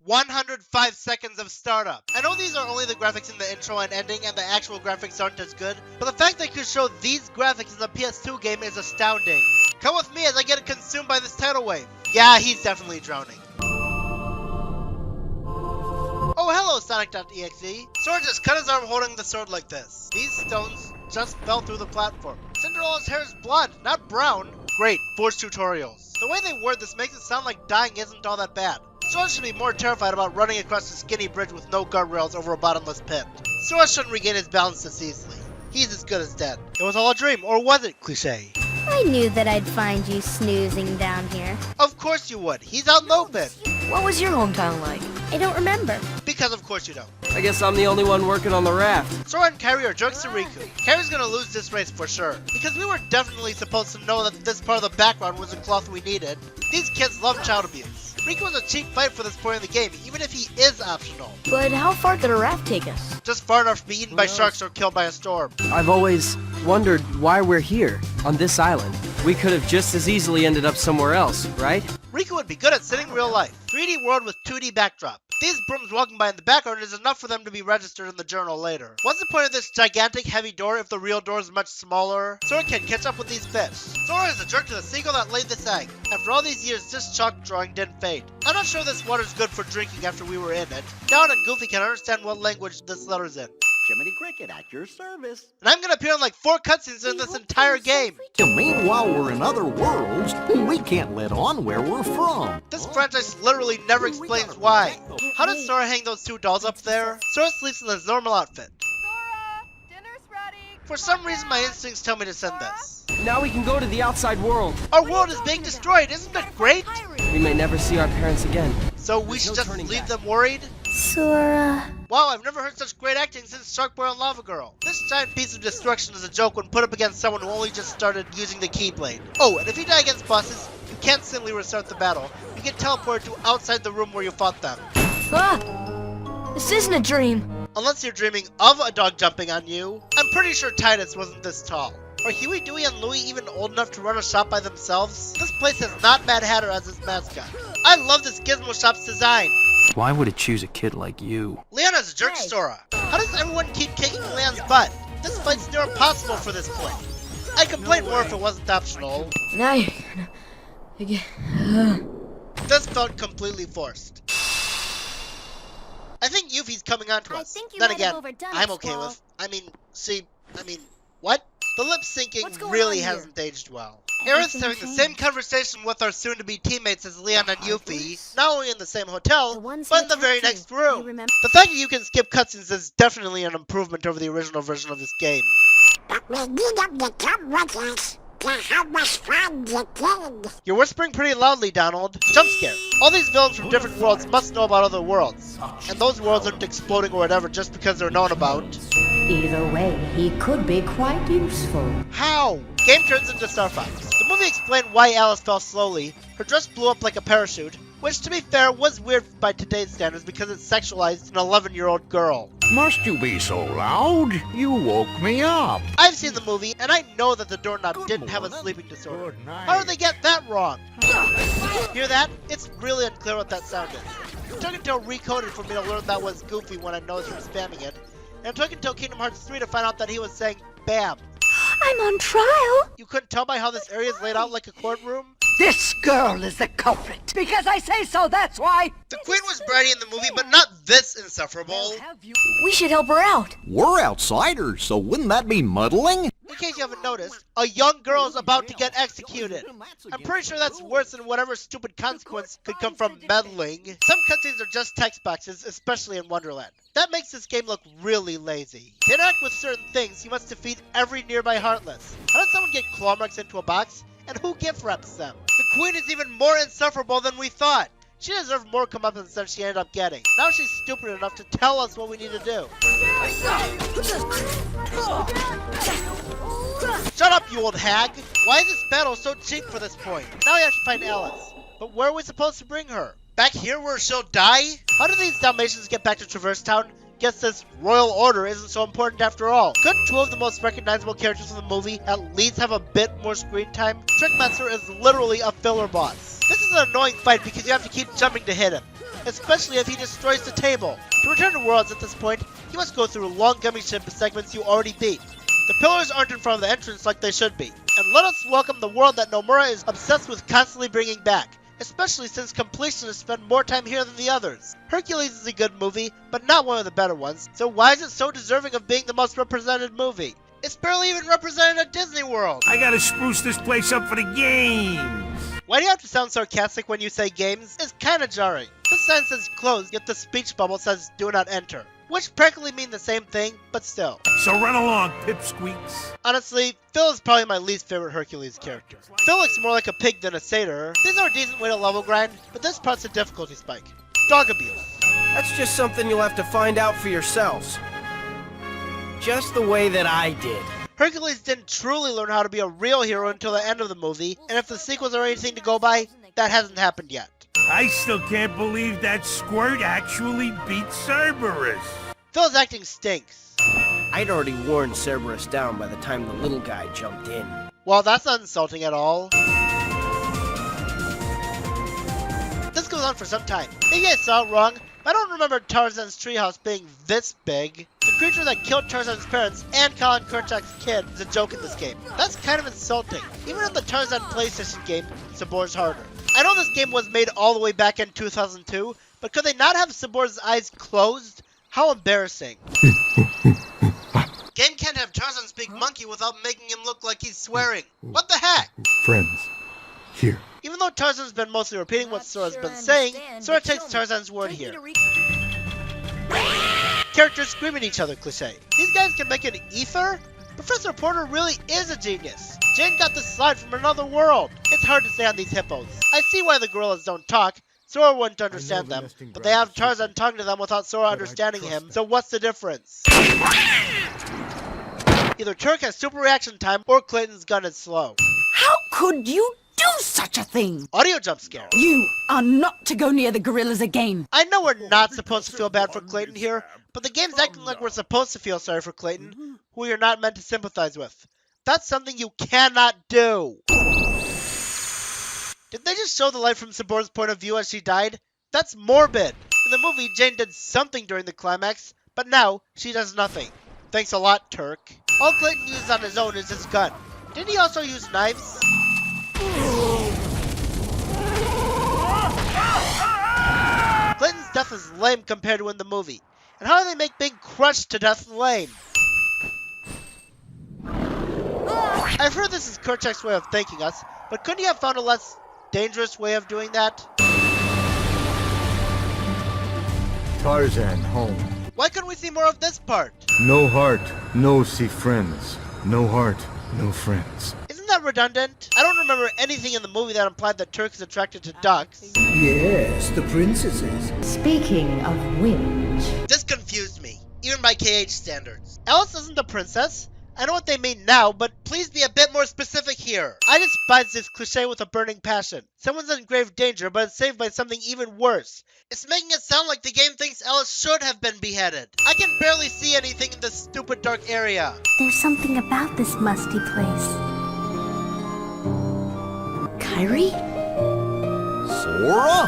105 seconds of startup. I know these are only the graphics in the intro and ending and the actual graphics aren't as good, but the fact they could show these graphics in the PS2 game is astounding. Come with me as I get consumed by this tidal wave. Yeah, he's definitely drowning. Oh, hello, Sonic.exe. Sora just cut his arm holding the sword like this. These stones just fell through the platform. Cinderella's hair is blood, not brown. Great, forced tutorials. The way they word this makes it sound like dying isn't all that bad. Sora should be more terrified about running across a skinny bridge with no guardrails over a bottomless pit. Sora shouldn't regain his balance this easily. He's as good as dead. It was all a dream, or was it, cliche? I knew that I'd find you snoozing down here. Of course you would. He's out in the open. What was your hometown like? I don't remember. Because of course you don't. I guess I'm the only one working on the raft. Sora and Kairi are jerks to Riku. Kairi's gonna lose this race for sure. Because we were definitely supposed to know that this part of the background was the cloth we needed. These kids love child abuse. Riku was a cheap fight for this point in the game, even if he is optional. But how far did a raft take us? Just far enough to be eaten by sharks or killed by a storm. I've always wondered why we're here, on this island. We could have just as easily ended up somewhere else, right? Riku would be good at sitting real life. 3D world with 2D backdrop. These brooms walking by in the background is enough for them to be registered in the journal later. What's the point of this gigantic heavy door if the real door is much smaller? Sora can't catch up with these fish. Sora is a jerk to the seagull that laid this egg. After all these years, this chalk drawing didn't fade. I'm not sure this water's good for drinking after we were in it. Down and Goofy can understand what language this letter's in. Jiminy Cricket at your service. And I'm gonna appear in like 4 cutscenes in this entire game. Meanwhile, we're in other worlds. We can't let on where we're from. This franchise literally never explains why. How does Sora hang those 2 dolls up there? Sora sleeps in his normal outfit. Sora, dinner's ready. For some reason, my instincts tell me to send this. Now we can go to the outside world. Our world is being destroyed, isn't it great? We may never see our parents again. So we should just leave them worried? Sora. Wow, I've never heard such great acting since Shark Boy and Lava Girl. This giant piece of destruction is a joke when put up against someone who only just started using the Keyblade. Oh, and if you die against bosses, you can't simply restart the battle. You get teleported to outside the room where you fought them. Ah! This isn't a dream. Unless you're dreaming of a dog jumping on you. I'm pretty sure Titus wasn't this tall. Are Huey, Dewey, and Louie even old enough to run a shop by themselves? This place has not Mad Hatter as its mascot. I love this Gizmo shop's design. Why would it choose a kid like you? Leona's a jerk, Sora. How does everyone keep kicking Leon's butt? This fight's near impossible for this place. I'd complain more if it wasn't optional. Now you're gonna... This felt completely forced. I think Yuffie's coming on to us. Then again, I'm okay with... what? The lip syncing really hasn't aged well. Aerith's having the same conversation with our soon-to-be teammates as Leon and Yuffie, not only in the same hotel, but in the very next room. The fact that you can skip cutscenes is definitely an improvement over the original version of this game. But we need them to come with us to how much fun you did. You're whispering pretty loudly, Donald. Jump scare. All these villains from different worlds must know about other worlds. And those worlds aren't exploding or whatever just because they're known about. Either way, he could be quite useful. How? Game turns into Star Fox. The movie explained why Alice fell slowly. Her dress blew up like a parachute, which to be fair was weird by today's standards because it sexualized an 11-year-old girl. Must you be so loud? You woke me up. I've seen the movie, and I know that the doorknob didn't have a sleeping disorder. How did they get that wrong? Hear that? It's really unclear what that sound is. It took until Recoded for me to learn that was Goofy when I noticed him spamming it. And it took until Kingdom Hearts 3 to find out that he was saying BAM. I'm on trial. You couldn't tell by how this area is laid out like a courtroom? This girl is the culprit. Because I say so, that's why. The Queen was bratty in the movie, but not this insufferable. We should help her out. We're outsiders, so wouldn't that be muddling? In case you haven't noticed, a young girl is about to get executed. I'm pretty sure that's worse than whatever stupid consequence could come from meddling. Some cutscenes are just text boxes, especially in Wonderland. That makes this game look really lazy. To interact with certain things, you must defeat every nearby Heartless. How does someone get claw marks into a box? And who gift wraps them? The Queen is even more insufferable than we thought. She deserved more comeuppance than she ended up getting. Now she's stupid enough to tell us what we need to do. Shut up, you old hag! Why is this battle so cheap for this point? Now we have to find Alice. But where are we supposed to bring her? Back here where she'll die? How do these Dalmatians get back to Traverse Town? Guess this royal order isn't so important after all. Couldn't 2 of the most recognizable characters in the movie at least have a bit more screen time? Trickmaster is literally a filler boss. This is an annoying fight because you have to keep jumping to hit him. especially if he destroys the table. To return to Worlds at this point, he must go through long gummy ship segments you already beat. The pillars aren't in front of the entrance like they should be. And let us welcome the world that Nomura is obsessed with constantly bringing back, especially since completionists spend more time here than the others. Hercules is a good movie, but not one of the better ones, so why is it so deserving of being the most represented movie? It's barely even represented at Disney World. I gotta spruce this place up for the games. Why do you have to sound sarcastic when you say games? It's kinda jarring. This sign says closed, yet the speech bubble says do not enter, which practically mean the same thing, but still. So run along, pipsqueaks. Honestly, Phil is probably my least favorite Hercules character. Phil looks more like a pig than a satyr. These are a decent way to level grind, but this part's a difficulty spike. Dog abuse. That's just something you'll have to find out for yourselves. Just the way that I did. Hercules didn't truly learn how to be a real hero until the end of the movie, and if the sequels are anything to go by, that hasn't happened yet. I still can't believe that squirt actually beat Cerberus. Phil's acting stinks. I'd already worn Cerberus down by the time the little guy jumped in. Well, that's not insulting at all. This goes on for some time. Maybe I saw it wrong, but I don't remember Tarzan's treehouse being this big. The creature that killed Tarzan's parents and Colin Kerchak's kid is a joke in this game. That's kind of insulting. Even in the Tarzan PlayStation game, Sabor's harder. I know this game was made all the way back in 2002, but could they not have Sabor's eyes closed? How embarrassing. Game can't have Tarzan speak monkey without making him look like he's swearing. What the heck? Friends, here. Even though Tarzan's been mostly repeating what Sora's been saying, Sora takes Tarzan's word here. Characters scream at each other cliche. These guys can make an ether? Professor Porter really is a genius. Jane got this slide from another world. It's hard to say on these hippos. I see why the gorillas don't talk. Sora wouldn't understand them, but they have Tarzan talking to them without Sora understanding him, so what's the difference? Either Turk has super reaction time, or Clayton's gun is slow. How could you do such a thing? Audio jump scare. You are not to go near the gorillas again. I know we're not supposed to feel bad for Clayton here, but the game's acting like we're supposed to feel sorry for Clayton, who you're not meant to sympathize with. That's something you cannot do. Did they just show the life from Sabor's point of view as she died? That's morbid. In the movie, Jane did something during the climax, but now she does nothing. Thanks a lot, Turk. All Clayton uses on his own is his gun. Didn't he also use knives? Clayton's death is lame compared to in the movie. And how do they make being crushed to death lame? I've heard this is Kerchak's way of thanking us, but couldn't he have found a less dangerous way of doing that? Tarzan home. Why couldn't we see more of this part? No heart, no see friends. No heart, no friends. Isn't that redundant? I don't remember anything in the movie that implied that Turk is attracted to ducks. Yes, the princesses. Speaking of which... This confused me, even by KH standards. Alice isn't a princess. I know what they mean now, but please be a bit more specific here. I despise this cliche with a burning passion. Someone's in grave danger, but it's saved by something even worse. It's making it sound like the game thinks Alice should have been beheaded. I can barely see anything in this stupid dark area. There's something about this musty place. Kyrie? Sora?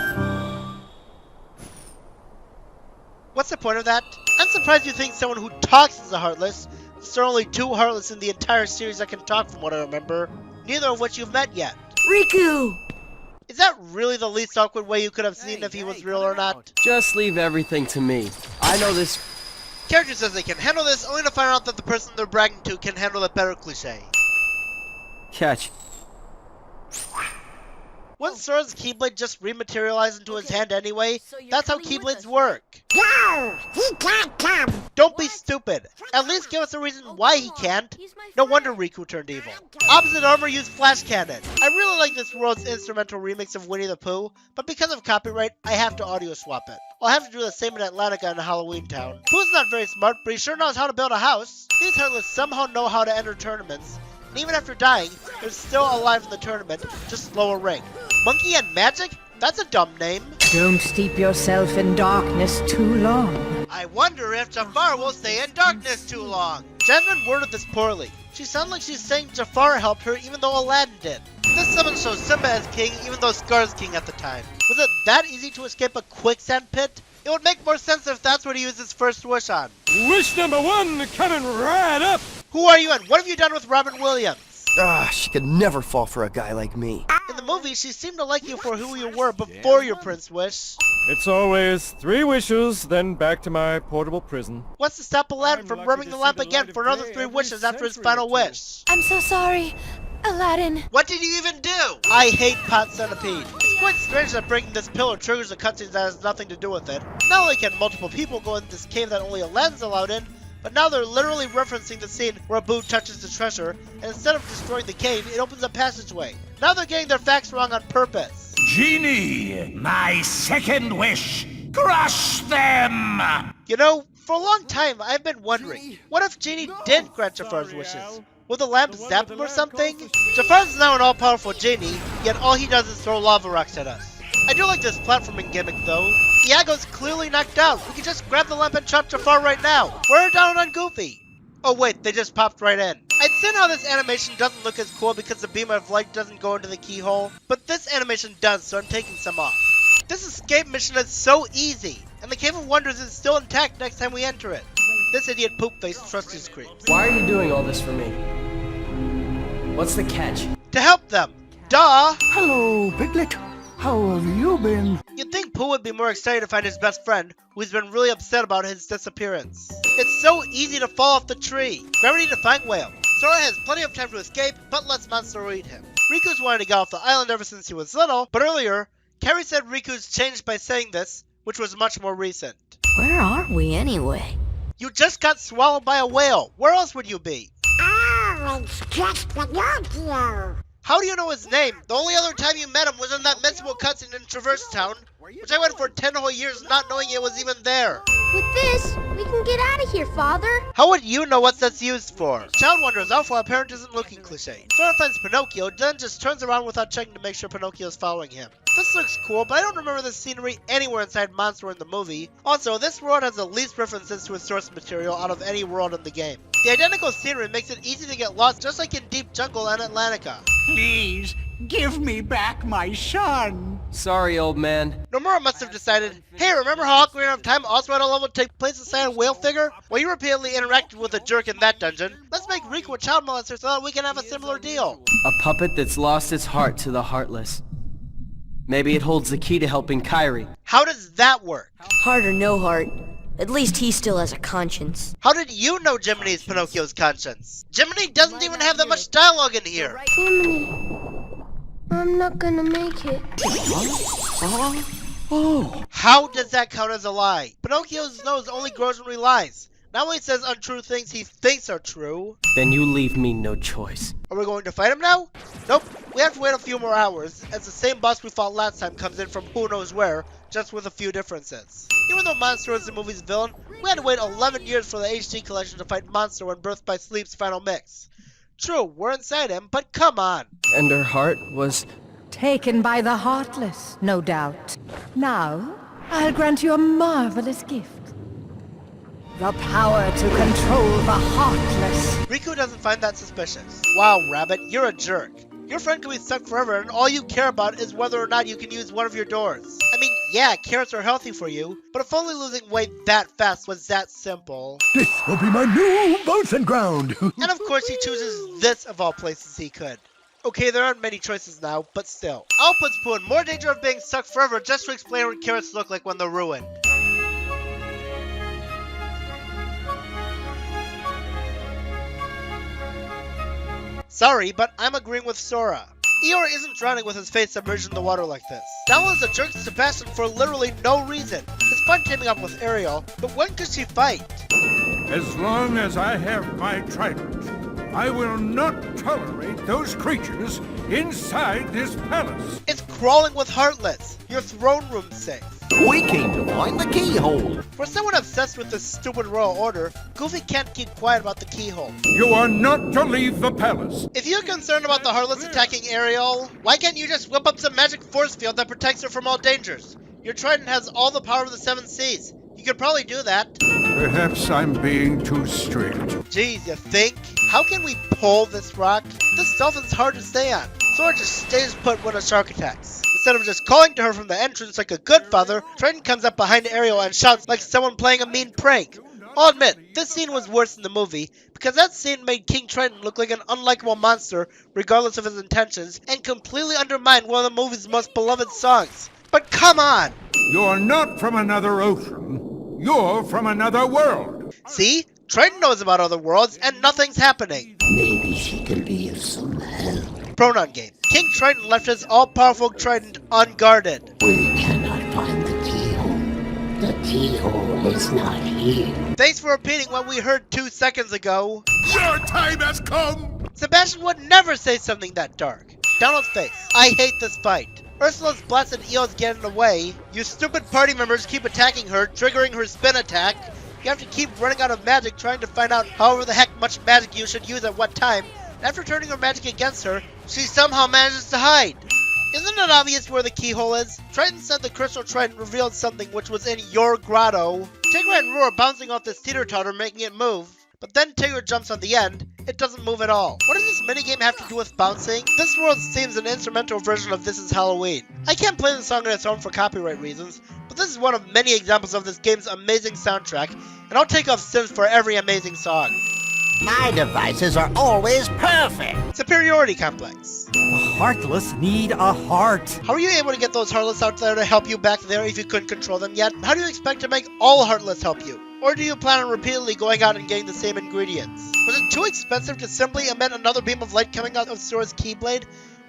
What's the point of that? I'm surprised you think someone who talks is a Heartless. There are only 2 Heartless in the entire series that can talk from what I remember, neither of which you've met yet. Riku! Is that really the least awkward way you could have seen if he was real or not? Just leave everything to me. I know this. Character says they can handle this, only to find out that the person they're bragging to can handle it better cliche. Catch. Wouldn't Sora's Keyblade just rematerialize into his hand anyway? That's how Keyblades work. No, he can't come. Don't be stupid. At least give us a reason why he can't. No wonder Riku turned evil. Opposite Armor used Flash Cannon. I really like this world's instrumental remix of Winnie the Pooh, but because of copyright, I have to audio swap it. I'll have to do the same in Atlantica and Halloween Town. Pooh's not very smart, but he sure knows how to build a house. These Heartless somehow know how to enter tournaments, and even after dying, they're still alive in the tournament, just lower rank. Monkey and Magic? That's a dumb name. Don't steep yourself in darkness too long. I wonder if Jafar will stay in darkness too long. Jasmine worded this poorly. She sounded like she's saying Jafar helped her even though Aladdin did. This summon shows Simba as king even though Scar's king at the time. Was it that easy to escape a quicksand pit? It would make more sense if that's what he used his first wish on. Wish number 1 coming right up. Who are you and what have you done with Robin Williams? She could never fall for a guy like me. In the movie, she seemed to like you for who you were before your prince wish. It's always 3 wishes, then back to my portable prison. What's to stop Aladdin from rubbing the lamp again for another 3 wishes after his final wish? I'm so sorry, Aladdin. What did you even do? I hate Pot Centipede. It's quite strange that breaking this pillar triggers a cutscene that has nothing to do with it. Not only can multiple people go in this cave that only Aladdin's allowed in, but now they're literally referencing the scene where Abu touches the treasure, and instead of destroying the cave, it opens a passageway. Now they're getting their facts wrong on purpose. Genie, my second wish. Crush them! You know, for a long time, I've been wondering, what if Genie did grant Jafar's wishes? Will the lamp zap him or something? Jafar's now an all-powerful genie, yet all he does is throw lava rocks at us. I do like this platforming gimmick though. Iago's clearly knocked out. We can just grab the lamp and chop Jafar right now. We're down on Goofy. Oh wait, they just popped right in. I'd said how this animation doesn't look as cool because the beam of light doesn't go into the keyhole, but this animation does, so I'm taking some off. This escape mission is so easy, and the Cave of Wonders is still intact next time we enter it. This idiot poop-face trusts his screams. Why are you doing all this for me? What's the catch? To help them! Duh! Hello, Piglet. How have you been? You'd think Pooh would be more excited to find his best friend, who's been really upset about his disappearance. It's so easy to fall off the tree. Gravity defying whale. Sora has plenty of time to escape, but lets Monstro eat him. Riku's wanted to get off the island ever since he was little, but earlier, Carrie said Riku's changed by saying this, which was much more recent. Where are we anyway? You just got swallowed by a whale. Where else would you be? Oh, it's just Pinocchio. How do you know his name? The only other time you met him was in that miserable cutscene in Traverse Town, which I went for 10 whole years not knowing it was even there. With this, we can get out of here, Father. How would you know what that's used for? Child wanders off while a parent isn't looking cliche. Sora finds Pinocchio, then just turns around without checking to make sure Pinocchio's following him. This looks cool, but I don't remember the scenery anywhere inside Monstro in the movie. Also, this world has the least references to its source material out of any world in the game. The identical scenery makes it easy to get lost just like in Deep Jungle and Atlantica. Please, give me back my son. Sorry, old man. Nomura must have decided, hey, remember how Ocarina of Time also had a level take place inside a whale figure? Well, you repeatedly interacted with a jerk in that dungeon. Let's make Riku a child molester so that we can have a similar deal. A puppet that's lost its heart to the heartless. Maybe it holds the key to helping Kairi. How does that work? Heart or no heart, at least he still has a conscience. How did you know Jiminy's Pinocchio's conscience? Jiminy doesn't even have that much dialogue in here. Jiminy, I'm not gonna make it. How does that count as a lie? Pinocchio's nose only grows when he lies. Not when he says untrue things he thinks are true. Then you leave me no choice. Are we going to fight him now? Nope. We have to wait a few more hours, as the same boss we fought last time comes in from who knows where, just with a few differences. Even though Monstro is the movie's villain, we had to wait 11 years for the HD collection to fight Monstro in Birth by Sleep's final mix. True, we're inside him, but come on. And her heart was... Taken by the heartless, no doubt. Now, I'll grant you a marvelous gift. The power to control the heartless. Riku doesn't find that suspicious. Wow, Rabbit, you're a jerk. Your friend can be stuck forever and all you care about is whether or not you can use one of your doors. I mean, yeah, carrots are healthy for you, but if only losing weight that fast was that simple. This will be my new birthing ground. And of course he chooses this of all places he could. Okay, there aren't many choices now, but still. I'll put Pooh in more danger of being stuck forever just to explain what carrots look like when they're ruined. Sorry, but I'm agreeing with Sora. Eeyore isn't drowning with his face submerged in the water like this. Donald is a jerk to Sebastian for literally no reason. It's fun teaming up with Ariel, but when could she fight? As long as I have my trident, I will not tolerate those creatures inside this palace. It's crawling with Heartless. Your throne room's safe. We came to find the keyhole. For someone obsessed with this stupid royal order, Goofy can't keep quiet about the keyhole. You are not to leave the palace. If you're concerned about the Heartless attacking Ariel, why can't you just whip up some magic force field that protects her from all dangers? Your trident has all the power of the 7 seas. You could probably do that. Perhaps I'm being too strict. Jeez, you think? How can we pull this rock? This dolphin's hard to stay on. Sora just stays put when a shark attacks. Instead of just calling to her from the entrance like a good father, Triton comes up behind Ariel and shouts like someone playing a mean prank. I'll admit, this scene was worse than the movie, because that scene made King Triton look like an unlikable monster, regardless of his intentions, and completely undermined one of the movie's most beloved songs. But come on! You're not from another ocean. You're from another world. See? Triton knows about other worlds, and nothing's happening. Maybe she can be of some help. Pronoun game. King Triton left his all-powerful trident unguarded. We cannot find the keyhole. The keyhole is not here. Thanks for repeating what we heard 2 seconds ago. Your time has come! Sebastian would never say something that dark. Donald's face. I hate this fight. Ursula's blasted eels get in the way. You stupid party members keep attacking her, triggering her spin attack. You have to keep running out of magic trying to find out however the heck much magic you should use at what time. And after turning her magic against her, she somehow manages to hide. Isn't it obvious where the keyhole is? Triton said the crystal trident revealed something which was in your grotto. Tigra and Roar bouncing off this teeter-totter making it move. But then Tigra jumps on the end. It doesn't move at all. What does this minigame have to do with bouncing? This world seems an instrumental version of This Is Halloween. I can't play the song on its own for copyright reasons, but this is one of many examples of this game's amazing soundtrack, and I'll take off Sims for every amazing song. My devices are always perfect. Superiority complex. The Heartless need a heart. How are you able to get those Heartless out there to help you back there if you couldn't control them yet? How do you expect to make all Heartless help you? Or do you plan on repeatedly going out and getting the same ingredients? Was it too expensive to simply emit another beam of light coming out of Sora's Keyblade?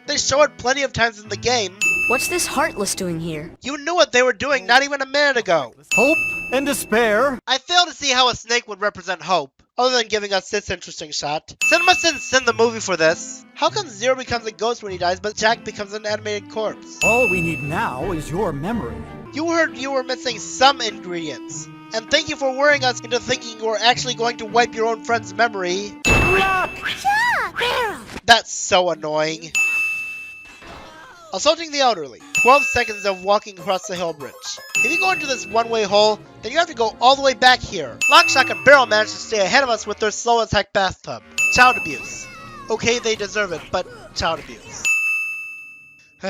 They show it plenty of times in the game. What's this Heartless doing here? You knew what they were doing not even a minute ago. Hope and despair. I fail to see how a snake would represent hope, other than giving us this interesting shot. Cinema didn't send the movie for this. How come Zero becomes a ghost when he dies, but Jack becomes an animated corpse? All we need now is your memory. You heard you were missing some ingredients. And thank you for worrying us into thinking you were actually going to wipe your own friend's memory. That's so annoying. Assaulting the elderly. 12 seconds of walking across the hill bridge. If you go into this one-way hole, then you have to go all the way back here. Lockshock and Barrel managed to stay ahead of us with their slow as heck bathtub. Child abuse. Okay, they deserve it, but child abuse. You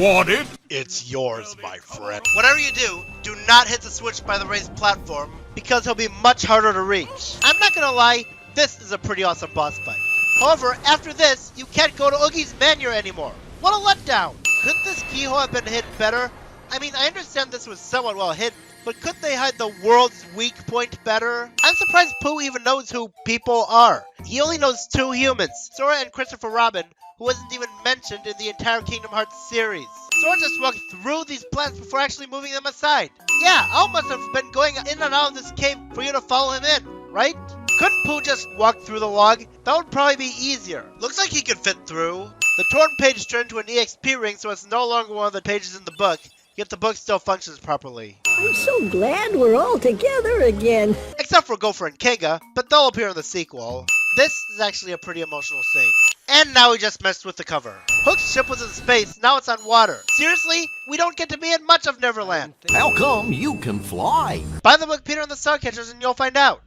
want it? It's yours, my friend. Whatever you do, do not hit the switch by the raised platform, because he'll be much harder to reach. I'm not gonna lie, this is a pretty awesome boss fight. However, after this, you can't go to Oogie's Manor anymore. What a letdown! Couldn't this keyhole have been hidden better? I mean, I understand this was somewhat well hidden, but couldn't they hide the world's weak point better? I'm surprised Pooh even knows who people are. He only knows 2 humans, Sora and Christopher Robin, who wasn't even mentioned in the entire Kingdom Hearts series. Sora just walked through these plants before actually moving them aside. Yeah, Al must have been going in and out of this cave for you to follow him in, right? Couldn't Pooh just walk through the log? That would probably be easier. Looks like he could fit through. The torn page turned to an EXP ring, so it's no longer one of the pages in the book, yet the book still functions properly. I'm so glad we're all together again. Except for Gopher and Kanga, but they'll appear in the sequel. This is actually a pretty emotional scene. And now we just messed with the cover. Hook's ship was in space, now it's on water. Seriously? We don't get to be in much of Neverland. How come you can fly? Buy the book Peter and the Starcatchers and you'll find out.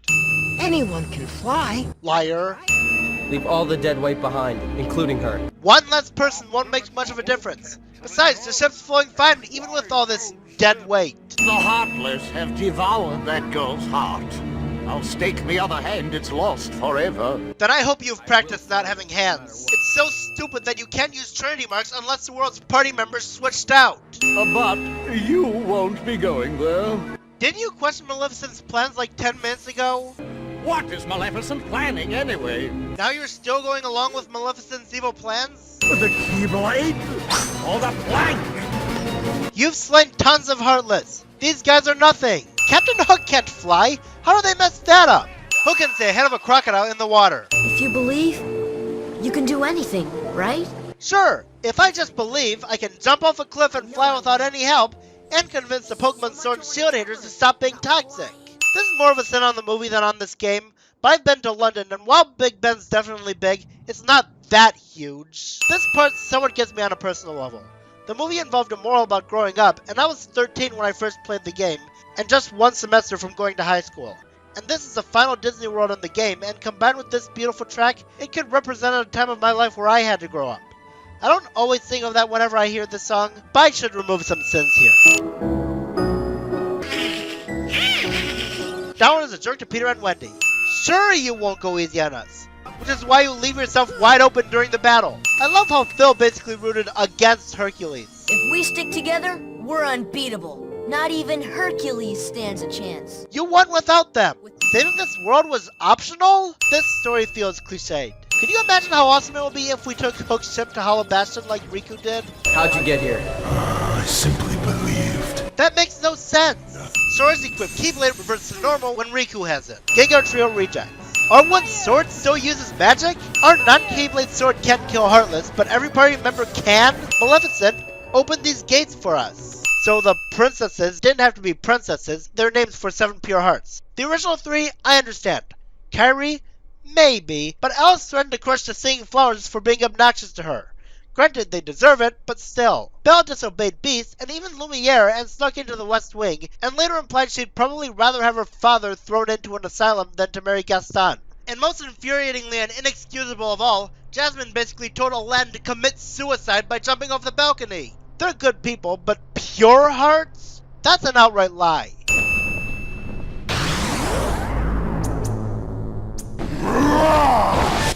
Anyone can fly. Liar. Leave all the dead weight behind, including her. One less person won't make much of a difference. Besides, the ship's flowing fine even with all this dead weight. The Heartless have devoured that girl's heart. I'll stake the other hand it's lost forever. Then I hope you've practiced not having hands. It's so stupid that you can't use Trinity marks unless the world's party members switched out. But you won't be going there. Didn't you question Maleficent's plans like 10 minutes ago? What is Maleficent planning anyway? Now you're still going along with Maleficent's evil plans? The Keyblade? Or the plank? You've slain tons of Heartless. These guys are nothing. Captain Hook can't fly. How do they mess that up? Hook can stay ahead of a crocodile in the water. If you believe, you can do anything, right? Sure, if I just believe, I can jump off a cliff and fly without any help, and convince the Pokemon Sword and Shield haters to stop being toxic. This is more of a sin on the movie than on this game, but I've been to London, and while Big Ben's definitely big, it's not that huge. This part somewhat gets me on a personal level. The movie involved a moral about growing up, and I was 13 when I first played the game, and just 1 semester from going to high school. And this is the final Disney World in the game, and combined with this beautiful track, it could represent a time of my life where I had to grow up. I don't always think of that whenever I hear this song, but I should remove some sins here. That is a jerk to Peter and Wendy. Sure, you won't go easy on us, which is why you leave yourself wide open during the battle. I love how Phil basically rooted against Hercules. If we stick together, we're unbeatable. Not even Hercules stands a chance. You won without them. Saving this world was optional? This story feels cliched. Could you imagine how awesome it would be if we took Hook's ship to Hollow Bastion like Riku did? How'd you get here? I simply believed. That makes no sense. Sora's equipped Keyblade reverts to normal when Riku has it. Gengar Trio rejects. Our one sword still uses magic? Our non-Keyblade sword can't kill Heartless, but every party member can? Maleficent opened these gates for us. So the princesses didn't have to be princesses, they're names for 7 pure hearts. The original 3, I understand. Kairi, maybe, but Alice threatened to crush the singing flowers for being obnoxious to her. Granted, they deserve it, but still. Belle disobeyed Beast, and even Lumiere, and snuck into the West Wing, and later implied she'd probably rather have her father thrown into an asylum than to marry Gaston. And most infuriatingly and inexcusable of all, Jasmine basically told Aladdin to commit suicide by jumping off the balcony. They're good people, but pure hearts? That's an outright lie.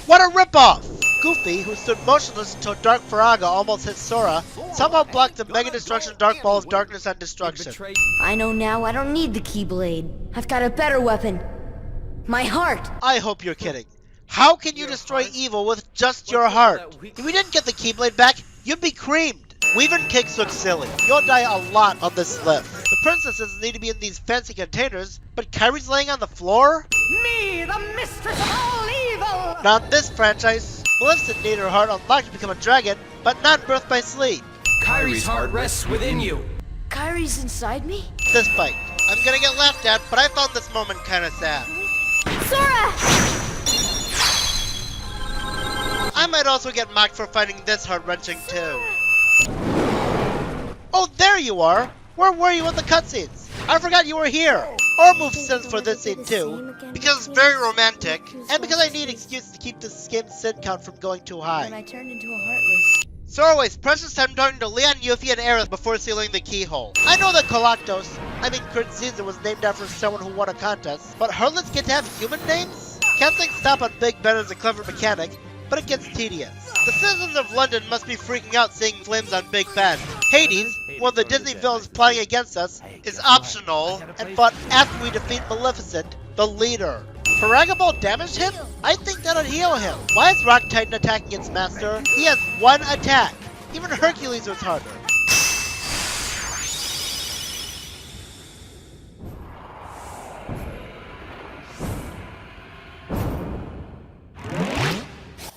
What a ripoff! Goofy, who stood motionless until Dark Faraga almost hit Sora, somehow blocked the Mega Destruction Dark Ball of Darkness and Destruction. I know now I don't need the Keyblade. I've got a better weapon. My heart! I hope you're kidding. How can you destroy evil with just your heart? If we didn't get the Keyblade back, you'd be creamed. Weaving kicks look silly. You'll die a lot on this lift. The princesses need to be in these fancy containers, but Kairi's laying on the floor? Me, the mistress of all evil! Not in this franchise. Maleficent needed her heart unlocked to become a dragon, but not birthed by sleep. Kairi's heart rests within you. Kairi's inside me? This fight. I'm gonna get laughed at, but I found this moment kinda sad. Sora! I might also get mocked for finding this heart-wrenching too. Oh, there you are! Where were you in the cutscenes? I forgot you were here! Or move sins for this scene too, because it's very romantic, and because I need an excuse to keep this game's sin count from going too high. When I turned into a Heartless. Sora wastes precious time talking to Leon, Yuffie, and Aerith before sealing the keyhole. I know that Kurt Caesar was named after someone who won a contest, but Heartless get to have human names? Can't think stop on Big Ben as a clever mechanic, but it gets tedious. The citizens of London must be freaking out seeing flames on Big Ben. Hades, one of the Disney villains plotting against us, is optional and fought after we defeat Maleficent, the leader. Faraga Ball damaged him? I think that'll heal him. Why is Rock Titan attacking its master? He has 1 attack. Even Hercules was harder.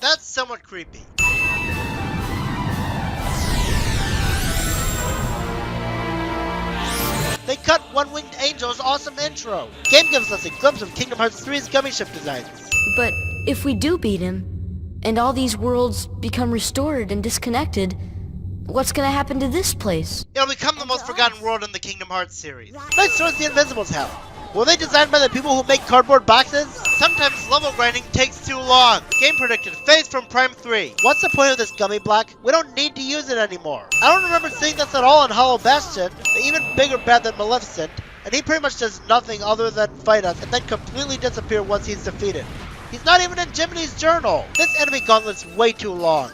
That's somewhat creepy. They cut One-Winged Angel's awesome intro. Game gives us a glimpse of Kingdom Hearts 3's gummy ship designs. But if we do beat him, and all these worlds become restored and disconnected, what's gonna happen to this place? It'll become the most forgotten world in the Kingdom Hearts series. Let's source the Invisibles have. Were they designed by the people who make cardboard boxes? Sometimes level grinding takes too long. Game predicted, phase from Prime 3. What's the point of this gummy block? We don't need to use it anymore. I don't remember seeing this at all in Hollow Bastion, the even bigger bad than Maleficent, and he pretty much does nothing other than fight us and then completely disappear once he's defeated. He's not even in Jiminy's journal. This enemy gauntlet's way too long.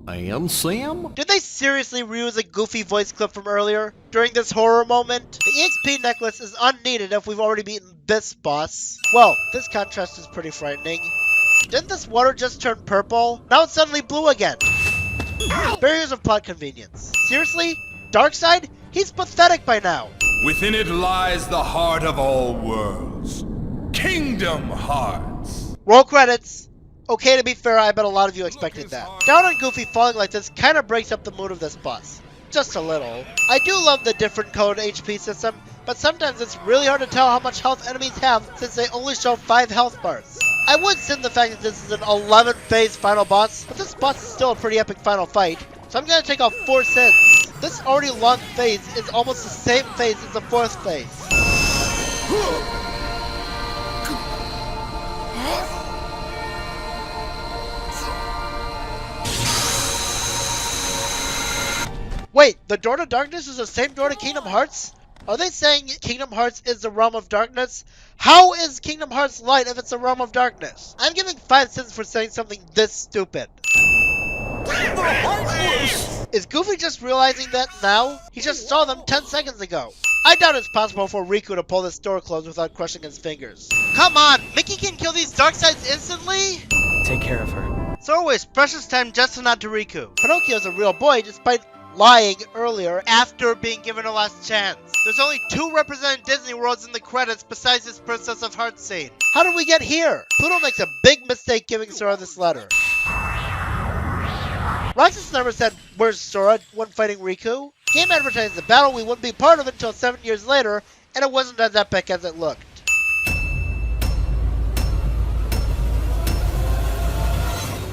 And Sam? Did they seriously reuse a goofy voice clip from earlier during this horror moment? The EXP necklace is unneeded if we've already beaten this boss. Well, this contrast is pretty frightening. Didn't this water just turn purple? Now it's suddenly blue again. Barriers of plot convenience. Seriously? Darkseid? He's pathetic by now. Within it lies the heart of all worlds. Kingdom Hearts. Roll credits. Okay, to be fair, I bet a lot of you expected that. Down on Goofy falling like this kind of breaks up the mood of this boss. Just a little. I do love the different code HP system, but sometimes it's really hard to tell how much health enemies have since they only show 5 health bars. I would sin the fact that this is an 11-phase final boss, but this boss is still a pretty epic final fight, so I'm gonna take off 4 sins. This already long phase is almost the same phase as the 4th phase. Wait, the Door to Darkness is the same door to Kingdom Hearts? Are they saying Kingdom Hearts is the realm of darkness? How is Kingdom Hearts light if it's the realm of darkness? I'm giving 5 cents for saying something this stupid. Is Goofy just realizing that now? He just saw them 10 seconds ago. I doubt it's possible for Riku to pull this door closed without crushing his fingers. Come on, Mickey can kill these dark sides instantly? Take care of her. So always precious time just to nod to Riku. Pinocchio's a real boy despite lying earlier after being given a last chance. There's only 2 represented Disney Worlds in the credits besides this Princess of Hearts scene. How did we get here? Pluto makes a big mistake giving Sora this letter. Roxas never said, "Where's Sora?" when fighting Riku. Game advertised the battle we wouldn't be part of until 7 years later, and it wasn't as epic as it looked.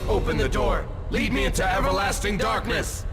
Open the door. Lead me into everlasting darkness.